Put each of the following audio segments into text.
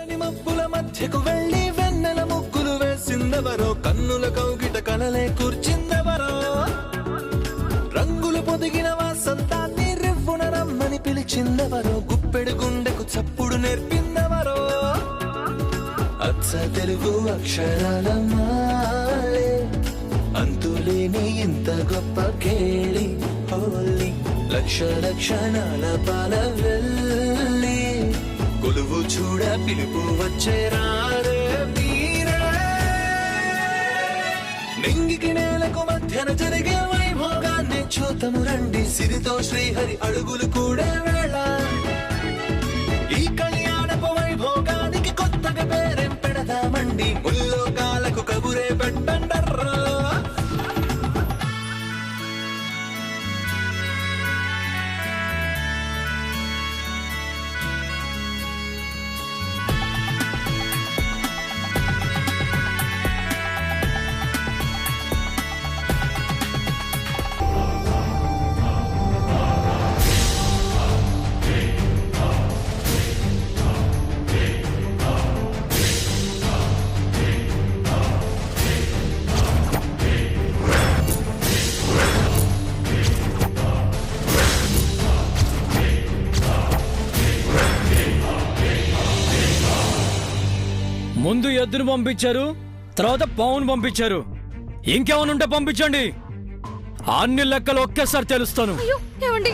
తెల్లని మబ్బుల మధ్యకు వెళ్ళి వెన్నెల ముగ్గులు వేసిందెవరో, కన్నుల కౌగిట కలలే కూర్చిందెవరో, రంగులు పొదిగిన వాసంతాన్ని రివ్వున రమ్మని పిలిచిందెవరో, గుప్పెడు గుండెకు చప్పుడు నేర్పిందెవరో, అచ్చ తెలుగు అక్షరాల మాలే అంతులేని ఇంత గొప్ప కేళి హోలీ, లక్ష లక్షణాల పాల వెళ్ళి కొలువు చూడ పిలుపు వచ్చేరారే మీరే, నింగికి నేలకు మధ్యన జరిగే వైభోగాన్ని చూతము రండి, సిరితో శ్రీహరి అడుగులు కూడా వేళ, ఈ కళ్యాణపు వైభోగానికి కొత్తగా పేరేం పెడదామండి, ముల్లోకాలకు కబురే పెట్టండర్రా. ముందు ఎద్దును పంపించారు, తర్వాత పావును పంపించారు. ఇంకేమనుంటే పంపించండి, అన్ని లెక్కలు ఒకేసారి తెలుస్తాను. ఏమండి,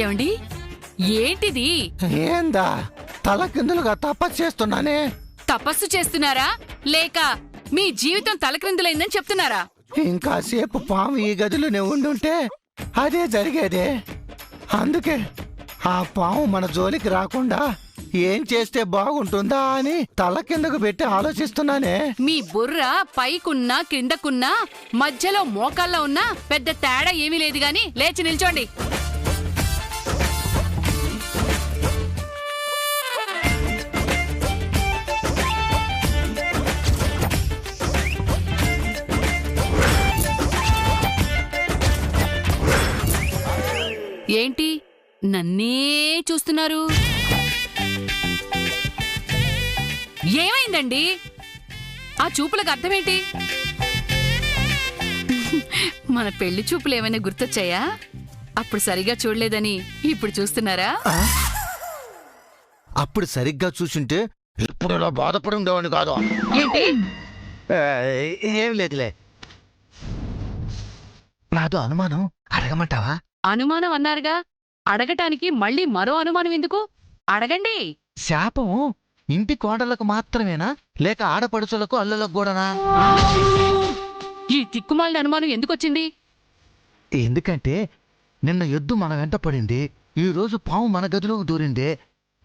ఏమండి, ఏంటిది? ఏందా తల కిందులుగా తపస్సు చేస్తున్నానే. తపస్సు చేస్తున్నారా లేక మీ జీవితం తలక్రిందులైందని చెప్తున్నారా? ఇంకాసేపు పాము ఈ గదిలోనే ఉండుంటే అదే జరిగేదే. అందుకే ఆ పాము మన జోలికి రాకుండా ఏం చేస్తే బాగుంటుందా అని తల కిందకు పెట్టి ఆలోచిస్తున్నానే. మీ బుర్ర పైకున్నా కిందకున్నా మధ్యలో మోకాల్లో ఉన్నా పెద్ద తేడా ఏమీ లేదు గాని లేచి నిల్చోండి. ఏంటి నన్నే చూస్తున్నారు? ఏమైందండి? ఆ చూపులకు అర్థమేంటి? మన పెళ్లి చూపులు ఏమైనా గుర్తొచ్చాయా? అప్పుడు సరిగా చూడలేదని ఇప్పుడు చూస్తున్నారా? అప్పుడు సరిగ్గా చూసుంటే ఇప్పుడు ఇలా బాధపడి ఉండేవాడిని కాదు. ఏంటి? ఏం లేదులే. నాదో అనుమానం, అడగమంటావా? అనుమానం అన్నారుగా, అడగటానికి మళ్ళీ మరో అనుమానం ఎందుకు? అడగండి. శాపం ఇంటి కోడలకు మాత్రమేనా లేక ఆడపడుచులకు అల్లులకు కూడానా? ఈ తిక్కుమాలిన అనుమానం ఎందుకొచ్చింది? ఎందుకంటే నిన్న ఎద్దు మన వెంట పడింది, ఈ రోజు పాము మన గదిలోకి దూరింది.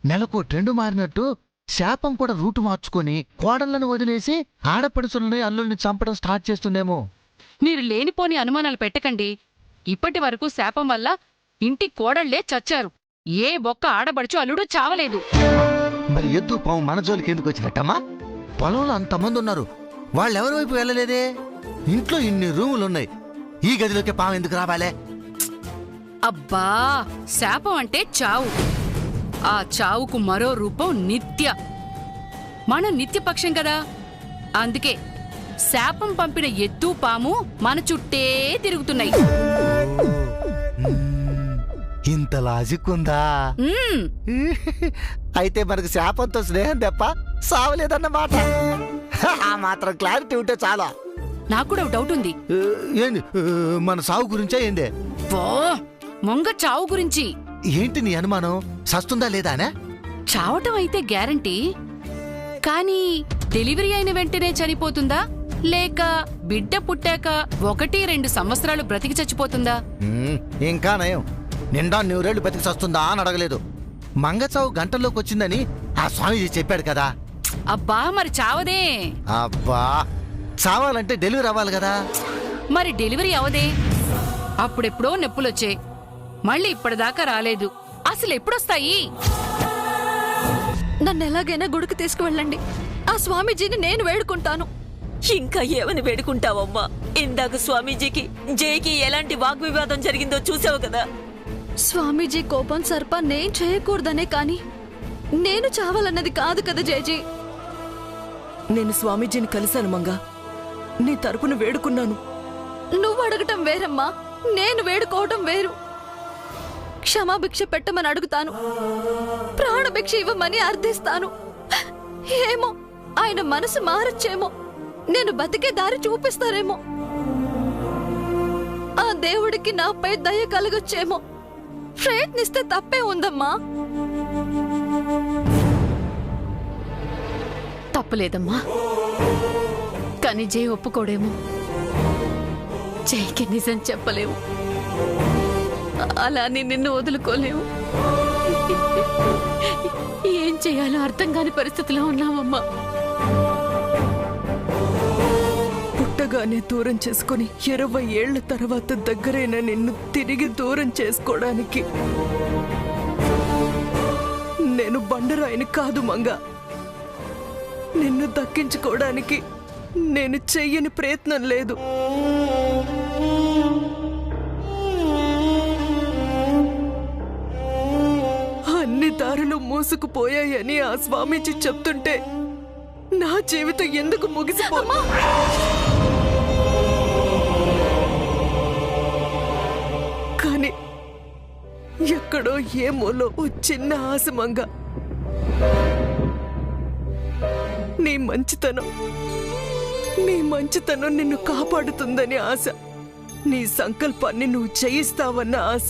నెలకు ట్రెండు మారినట్టు శాపం కూడా రూటు మార్చుకొని కోడళ్లను వదిలేసి ఆడపడుచులని అల్లుల్ని చంపడం స్టార్ట్ చేస్తుందేమో. మీరు లేనిపోని అనుమానాలు పెట్టకండి. ఇప్పటి వరకు శాపం వల్ల ఇంటి కోడళ్లే చచ్చారు, ఏ బొక్క ఆడబడుచు అల్లుడు చావలేదు. మరి ఎద్దు పాము మన జోలికి ఎందుకు వచ్చినట్టమ్మా? పొలంలో అంతమంది ఉన్నారు, వాళ్ళెవరి వైపు వెళ్ళలేదే. ఇంట్లో ఇన్ని రూములున్నాయి, ఈ గదిలోకి పాము ఎందుకు రావాలే? అబ్బా, శాపం అంటే చావు. ఆ చావుకు మరో రూపం నిత్య. మనం నిత్యపక్షం కదా, అందుకే శాపం పంపిన ఎద్దు పాము మన చుట్టే తిరుగుతున్నాయి. ఇంత లాజిక్ ఉందా? మ్మ్. అయితే మనకు శాపంతో స్నేహం తప్ప సావలేదన్నమాట. ఆ మాత్రం క్లారిటీ ఉంటే చాలా. నాకు కూడా ఒక డౌట్ ఉంది. ఏంది? మన సావు గురించే ఏంది? ఓ మొంగ చావు గురించి. ఏంటి నీ అనుమానం? సస్తుందా లేదానే? చావటం అయితే గ్యారంటీ, కానీ డెలివరీ అయిన వెంటనే చనిపోతుందా లేక బిడ్డ పుట్టాక 1-2 సంవత్సరాలు బ్రతికి చచ్చిపోతుందా? ఇంకా నయం, నిండా 100 బతికి సస్తుందా అని అడగలేదు. మంగచావు గంటల్లోకి వచ్చిందని ఆ స్వామీజీ చెప్పాడు కదా. అబ్బా మరి చావదే. అబ్బా, చావాలంటే డెలివరీ అవ్వాలి కదా. మరి డెలివరీ అవదే. అప్పుడెప్పుడో నొప్పులొచ్చే, మళ్ళీ ఇప్పటిదాకా రాలేదు. అసలు ఎప్పుడొస్తాయి? నన్ను ఎలాగైనా గుడికి తీసుకువెళ్ళండి. ఆ స్వామీజీని నేను వేడుకుంటాను. ఇంకా ఏమని వేడుకుంటావమ్మా? ఇందాక స్వామీజీకి జైకి ఎలాంటి వాగ్వివాదం జరిగిందో చూసావు కదా. స్వామీజీ కోపం సర్ప నేను చేయకూడదనే కాని నేను చావాలన్నది కాదు కదా జేజీ. నేను స్వామీజీని కలిశాను మంగా, నీ తరపున వేడుకున్నాను. నువ్వు అడగటం వేరమ్మా, నేను వేడుకోవటం వేరు. క్షమాభిక్ష పెట్టమని అడుగుతాను, ప్రాణభిక్ష ఇవ్వమని అర్థిస్తాను. ఏమో ఆయన మనసు మారచ్చేమో, నేను బతికే దారి చూపిస్తారేమో, ఆ దేవుడికి నాపై దయ కలగొచ్చేమో. ప్రయత్నిస్తే తప్పే ఉందమ్మా. తప్పులేదమ్మా, కానీ జై ఒప్పుకోడేమో. జైకి నిజం చెప్పలేవు, అలా అని నిన్ను వదులుకోలేవు. ఏం చేయాలో అర్థం కాని పరిస్థితిలో ఉన్నావమ్మా. పుట్టగానే దూరం చేసుకుని 20 ఏళ్ల తర్వాత దగ్గరైన నిన్ను తిరిగి దూరం చేసుకోవడానికి నేను బండరాయిని కాదు మంగా. నిన్ను దక్కించుకోవడానికి నేను చెయ్యని ప్రయత్నం లేదు. అన్ని దారులు మూసుకుపోయాయని ఆ స్వామీజీ చెప్తుంటే నా జీవితం ఎందుకు ముగిసిపోమా? కానీ ఎక్కడో ఏమోలో ఓ చిన్న ఆశమంగా నీ మంచితనం నిన్ను కాపాడుతుందని ఆశ, నీ సంకల్పాన్ని నువ్వు చేయిస్తావన్న ఆశ.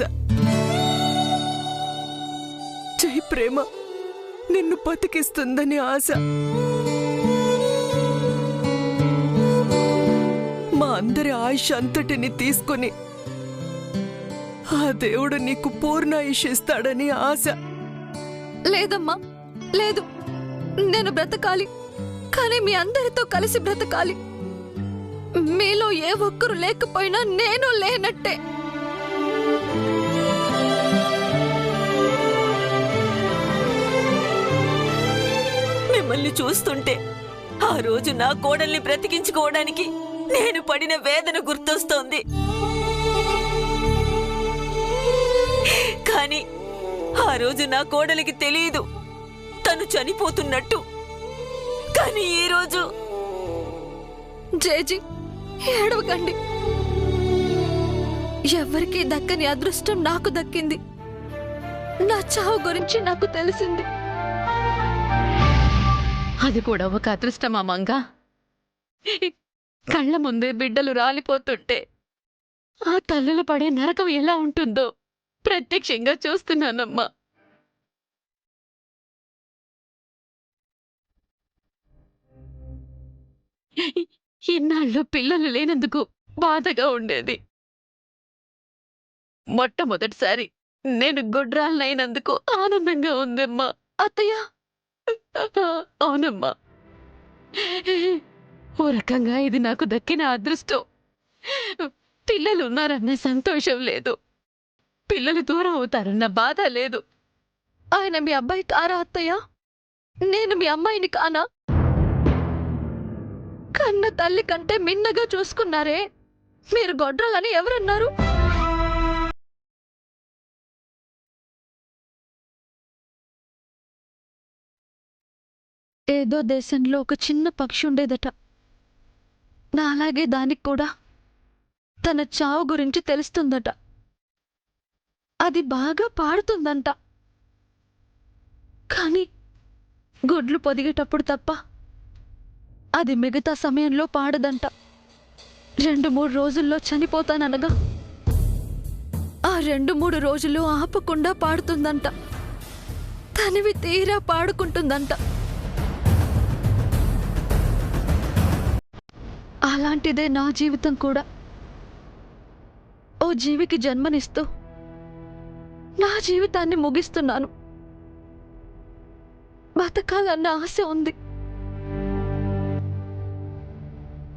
జై ప్రేమ నిన్ను బతికిస్తుందని ఆశ. మా అందరి ఆయుష్ అంతటిని తీసుకుని ఆ దేవుడు నీకు పూర్ణాయుష్ ఇస్తాడని ఆశ. లేదమ్మా, లేదు. నేను బ్రతకాలి, కానీ మీ అందరితో కలిసి బ్రతకాలి. మీలో ఏ ఒక్కరు లేకపోయినా నేను లేనట్టే. మిమ్మల్ని చూస్తుంటే ఆ రోజు నా కోడల్ని బ్రతికించుకోవడానికి నేను పడిన వేదన గుర్తొస్తోంది. కానీ ఆ రోజు నా కోడలికి తెలియదు తను చనిపోతున్నట్టు. కానీ ఈ రోజు జేజీ ఏడవకండి. ఎవరికీ దక్కని అదృష్టం నాకు దక్కింది. నా చావు గురించి నాకు తెలిసింది. అది కూడా ఒక అదృష్టమా మంగా? కళ్ళ ముందే బిడ్డలు రాలిపోతుంటే ఆ తల్లులు పడే నరకం ఎలా ఉంటుందో ప్రత్యక్షంగా చూస్తున్నానమ్మా. ఇన్నాళ్ళు పిల్లలు లేనందుకు బాధగా ఉండేది. మొట్టమొదటిసారి నేను గుడ్రాలనైనందుకు ఆనందంగా ఉందమ్మా. అత్తయ్య, అవునమ్మా, ఓ రకంగా ఇది నాకు దక్కిన అదృష్టం. పిల్లలు ఉన్నారన్న సంతోషం లేదు, పిల్లలు దూరం అవుతారన్న బాధ లేదు. ఆయన మీ అబ్బాయి కారా అత్తయ్య? నేను మీ అమ్మాయిని కానా? కన్న తల్లి కంటే మిన్నగా చూసుకున్నారే, మీరు గొడ్రాలని ఎవరన్నారు? ఏదో దేశంలో ఒక చిన్న పక్షి ఉండేదట. నా అలాగే దానికి కూడా తన చావు గురించి తెలుస్తుందట. అది బాగా పాడుతుందంట. కానీ గుడ్లు పొదిగేటప్పుడు తప్ప అది మిగతా సమయంలో పాడదంట. 2-3 రోజుల్లో చనిపోతాననగా ఆ 2-3 రోజులు ఆపకుండా పాడుతుందంట. తనివి తీరా పాడుకుంటుందంట. అలాంటిదే నా జీవితం కూడా. ఓ జీవికి జన్మనిస్తూ నా జీవితాన్ని ముగిస్తున్నాను. బతకాలన్న ఆశ ఉంది,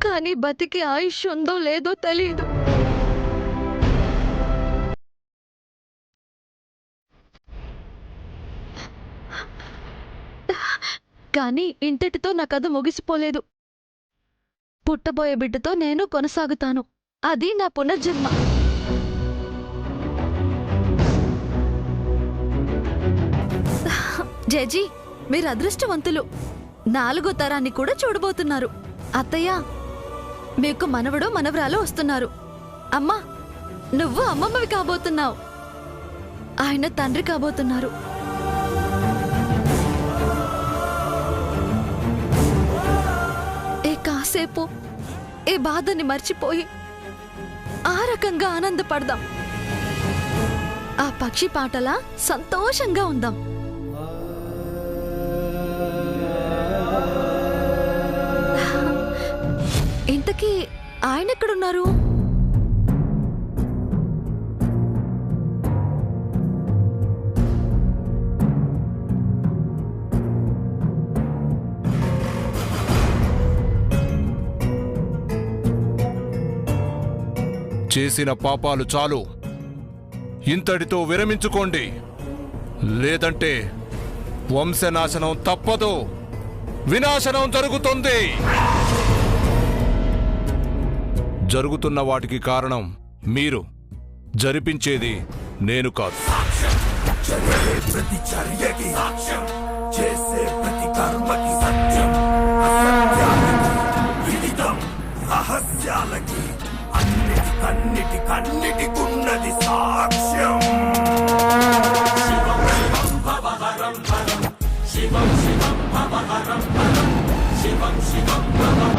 కానీ బతికి ఆయుష్ ఉందో లేదో తెలియదు. కానీ ఇంతటితో నా కథ ముగిసిపోలేదు. పుట్టబోయే బిడ్డతో నేను కొనసాగుతాను. అది నా పునర్జన్మ. జేజీ, మీరు అదృష్టవంతులు. 4వ తరాన్ని కూడా చూడబోతున్నారు. అత్తయ్య, మీకు మనవడు మనవరాలు వస్తున్నారు. అమ్మా, నువ్వు అమ్మమ్మవి కాబోతున్నావు. ఆయన తండ్రి కాబోతున్నారు. కాసేపు ఈ బాధని మర్చిపోయి ఆ రకంగా ఆనందపడదాం. ఆ పక్షి పాటలా సంతోషంగా ఉందాం. ఇంతకీ ఆయన ఎక్కడున్నారు? చేసిన పాపాలు చాలు, ఇంతటితో విరమించుకోండి. లేదంటే వంశనాశనం తప్పదు, వినాశనం జరుగుతుంది. జరుగుతున్న వాటికి కారణం మీరు, జరిపించేది నేను కాదు. ప్రతి చర్యకి సాక్ష్యం, చేసే ప్రతి కర్మకి సత్యం, విదితం రహస్యాలకి కన్నిటికున్నది సాక్ష్యం. శివం భవహరం హరం, శివం భవహరం హరం, శివం భవ.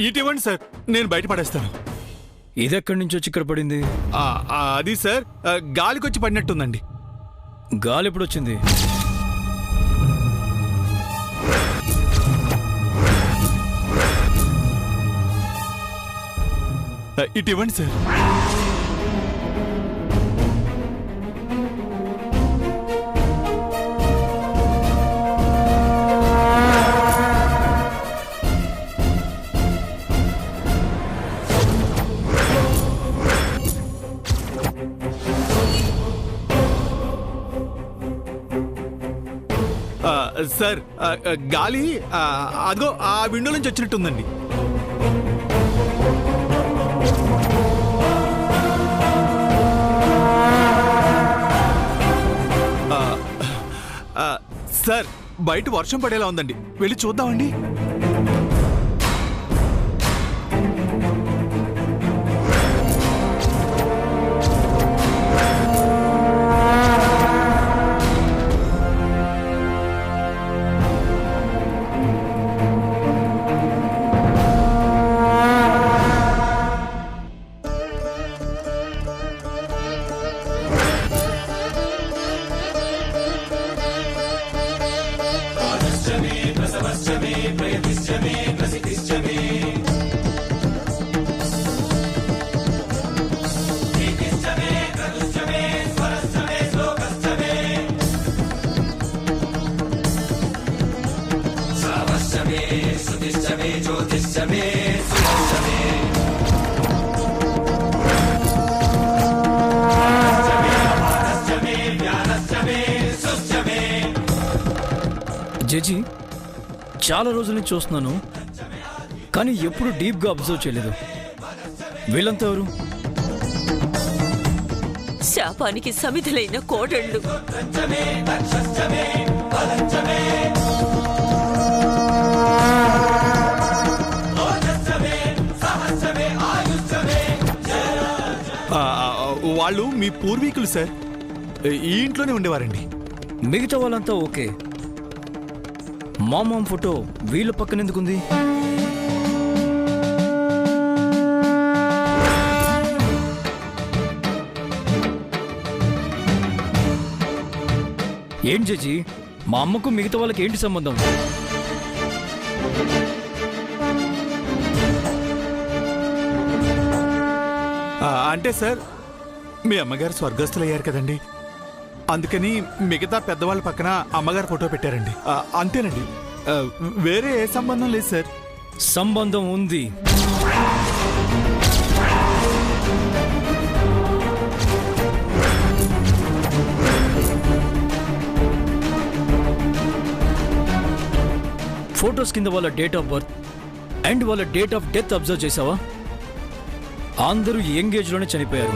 ఇటువంటి సార్, నేను బయట పడేస్తాను. ఇదెక్కడి నుంచి వచ్చి ఇక్కడ పడింది? అది సార్, గాలికొచ్చి పడినట్టుందండి. గాలి ఎప్పుడు వచ్చింది? ఇటు ఇవ్వండి సార్. సార్ గాలి అదిగో ఆ విండో నుంచి వచ్చినట్టుందండి. సార్ బయట వర్షం పడేలా ఉందండి, వెళ్ళి చూద్దామండి. జడ్జి, చాలా రోజుల నుంచి చూస్తున్నాను, కానీ ఎప్పుడు డీప్గా అబ్జర్వ్ చేయలేదు. వీళ్ళంతా ఎవరు? శాపానికి సమిధులైన కోడళ్ళు. వాళ్ళు మీ పూర్వీకులు సార్, ఈ ఇంట్లోనే ఉండేవారండి. మిగతా వాళ్ళంతా ఓకే, మామూలు ఫోటో వీళ్ళ పక్కన ఎందుకుంది? ఏం జడ్జి, మా అమ్మకు మిగతా వాళ్ళకి ఏంటి సంబంధం? అంటే సార్ మీ అమ్మగారు స్వర్గస్థులయ్యారు కదండి, అందుకని మిగతా పెద్దవాళ్ళ పక్కన అమ్మగారు ఫోటో పెట్టారండి. అంతేనండి, వేరే ఏ సంబంధం లేదు సార్. సంబంధం ఉంది. ఫోటోస్ కింద వాళ్ళ డేట్ ఆఫ్ బర్త్ అండ్ వాళ్ళ డేట్ ఆఫ్ డెత్ అబ్జర్వ్ చేసావా? అందరూ యంగ్ ఏజ్ లోనే చనిపోయారు.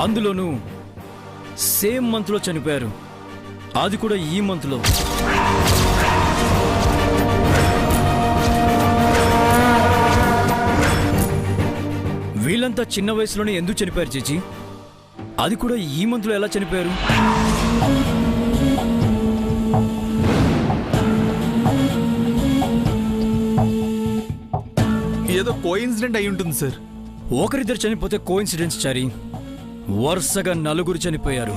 అందులోనూ సేమ్ మంత్ లో చనిపోయారు, అది కూడా ఈ మంత్ లో. వీళ్ళంతా చిన్న వయసులోనే ఎందుకు చనిపోయారు చేచి? అది కూడా ఈ మంత్ లో ఎలా చనిపోయారు? ఏదో కోఇన్సిడెంట్ అయి ఉంటుంది సార్. ఒకరిద్దరు చనిపోతే కోఇన్సిడెన్స్ చారి, వరుసగా నలుగురు చనిపోయారు.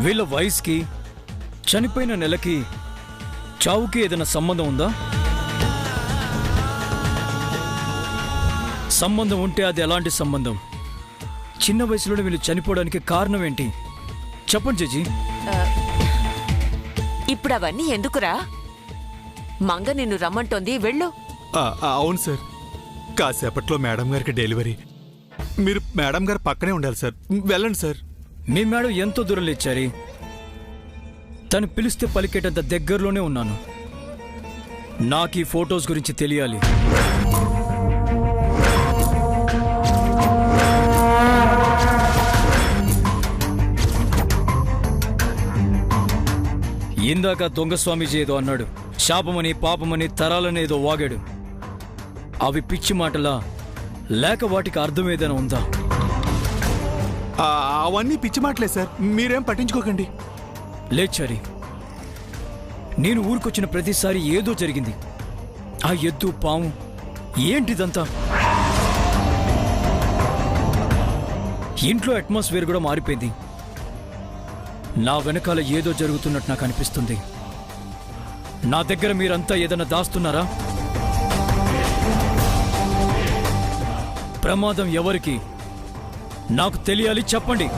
వీళ్ళ వయసుకి చనిపోయిన నెలకి చావుకి ఏదైనా సంబంధం ఉందా? సంబంధం ఉంటే అది ఎలాంటి సంబంధం? చిన్న వయసులోనే వీళ్ళు చనిపోవడానికి కారణం ఏంటి చెప్పండి జడ్జి. ఇప్పుడు అవన్నీ ఎందుకురా? మంగ నిన్ను రమ్మంటోంది, వెళ్ళు. అవును సార్, కాసేపట్లో మేడం గారికి డెలివరీ, మీరు మేడం గారు పక్కనే ఉండాలి సార్. వెళ్ళండి సార్. మీ మేడం ఎంతో దూరం లేచారి, తను పిలిస్తే పలికేటంత దగ్గరలోనే ఉన్నాను. నాకు ఈ ఫొటోస్ గురించి తెలియాలి. ఇందాక దొంగ స్వామీజీ ఏదో అన్నాడు, శాపమని పాపమని తరాలనేదో వాగాడు. అవి పిచ్చి మాటలా లేక వాటికి అర్థం ఏదైనా ఉందా? అవన్నీ పిచ్చి మాటలే సార్, మీరేం పట్టించుకోకండి. లేచారి, నేను ఊరికొచ్చిన ప్రతిసారి ఏదో జరిగింది. ఆ ఎద్దు పాము ఏంటిదంతా? ఇంట్లో అట్మాస్ఫియర్ కూడా మారిపోయింది. నా వెనకాల ఏదో జరుగుతున్నట్టు నాకు అనిపిస్తుంది. నా దగ్గర మీరంతా ఏదైనా దాస్తున్నారా? ప్రమాదం ఎవరికి? నాకు తెలియాలి, చెప్పండి.